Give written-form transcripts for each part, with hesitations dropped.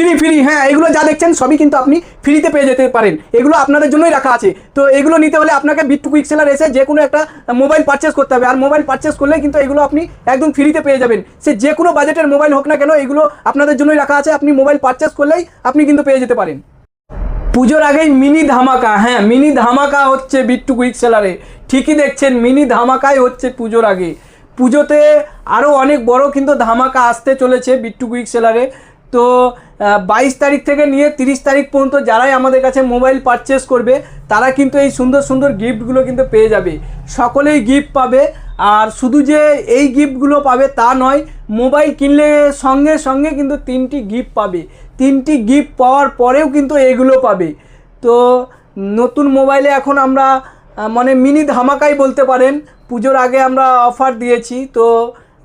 Free free, হ্যাঁ এগুলো যা দেখছেন সবই কিন্তু আপনি ফ্রিতে পেয়ে যেতে পারেন, এগুলো আপনাদের জন্যই রাখা আছে। তো এগুলো নিতে হলে আপনাকে বিট টু কুইক সেলার এসে যে কোনো একটা মোবাইল পারচেস করতে হবে, আর মোবাইল পারচেস করলে কিন্তু এগুলো আপনি একদম ফ্রিতে পেয়ে যাবেন। সে যে কোনো বাজেটের মোবাইল হোক না কেন, এগুলো আপনাদের জন্যই রাখা আছে। আপনি মোবাইল পারচেস করলেই আপনি কিন্তু পেয়ে যেতে পারেন। পুজোর আগেই মিনি ধামাকা, হ্যাঁ মিনি ধামাকা হচ্ছে বিট টু কুইক সেলারে, ঠিকই দেখছেন, মিনি ধামাকাই হচ্ছে পুজোর আগে। পুজোতে আরও অনেক বড় কিন্তু ধামাকা আসতে চলেছে বিট টু কুইক সেলারে। তো 22 তারিখ থেকে নিয়ে 30 তারিখ পর্যন্ত যারাই আমাদের কাছে মোবাইল পারচেস করবে তারা কিন্তু এই সুন্দর সুন্দর গিফটগুলো কিন্তু পেয়ে যাবে, সকলেই গিফট পাবে। আর শুধু যে এই গিফটগুলো পাবে তা নয়, মোবাইল কিনলে সঙ্গে সঙ্গে কিন্তু 3টি গিফট পাবে, 3টি গিফট পাওয়ার পরেও কিন্তু এগুলো পাবে। তো নতুন মোবাইলে এখন আমরা মানে মিনি ধামাকাই বলতে পারেন, পুজোর আগে আমরা অফার দিয়েছি। তো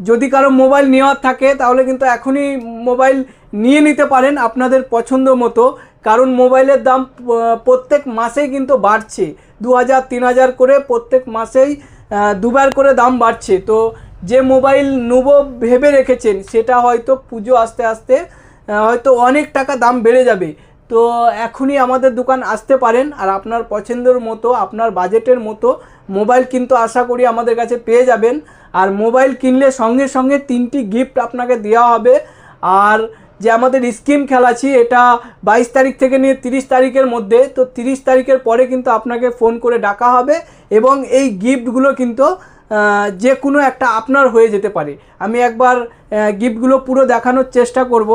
যদি কারো মোবাইল নেওয়ার থাকে তাহলে কিন্তু এখনই মোবাইল নিয়ে নিতে পারেন আপনাদের পছন্দ মতো, কারণ মোবাইলের দাম প্রত্যেক মাসেই কিন্তু বাড়ছে, 2000 3000 করে প্রত্যেক মাসেই দুবার করে দাম বাড়ছে। তো যে মোবাইল নেব ভেবে রেখেছেন সেটা হয়তো পুজো আস্তে আস্তে হয়তো অনেক টাকা দাম বেড়ে যাবে। তো এখনই আমাদের দোকান আসতে পারেন, আর আপনার পছন্দের মতো আপনার বাজেটের মতো মোবাইল কিন্তু আশা করি আমাদের কাছে পেয়ে যাবেন। আর মোবাইল কিনলে সঙ্গে সঙ্গে 3টি গিফট আপনাকে দেওয়া হবে। আর যে আমাদের স্কিম খেলাচ্ছি এটা 22 তারিখ থেকে নিয়ে 30 তারিখের মধ্যে, তো 30 তারিখের পরে কিন্তু আপনাকে ফোন করে ডাকা হবে এবং এই গিফটগুলো কিন্তু যে কোনো একটা আপনার হয়ে যেতে পারে। আমি একবার গিফটগুলো পুরো দেখানোর চেষ্টা করব।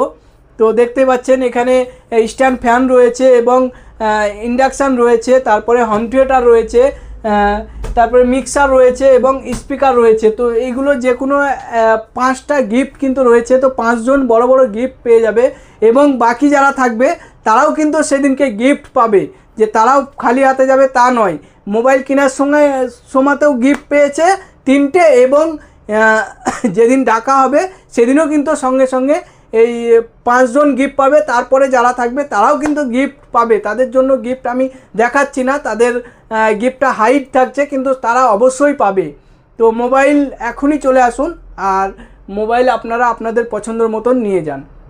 তো দেখতে পাচ্ছেন এখানে স্ট্যান্ড ফ্যান রয়েছে এবং ইন্ডাকশান রয়েছে, তারপরে হোম থিয়েটার রয়েছে, তারপরে মিক্সার রয়েছে এবং স্পিকার রয়েছে। তো এইগুলো যে কোনো 5টা গিফট কিন্তু রয়েছে। তো 5 জন বড় বড় গিফট পেয়ে যাবে এবং বাকি যারা থাকবে তারাও কিন্তু সেদিনকে গিফট পাবে, যে তারাও খালি হাতে যাবে তা নয়, মোবাইল কেনার সময়তেও গিফট পেয়েছে 3টে এবং যেদিন ডাকা হবে সেদিনও কিন্তু সঙ্গে সঙ্গে এই 5 জন গিফট পাবে। তারপরে যারা থাকবে তারাও কিন্তু গিফট পাবে, তাদের জন্য গিফট আমি দেখাচ্ছি না, তাদের গিফটটা হাইড থাকছে কিন্তু তারা অবশ্যই পাবে। তো মোবাইল এখনই চলে আসুন আর মোবাইল আপনারা আপনাদের পছন্দের মতন নিয়ে যান।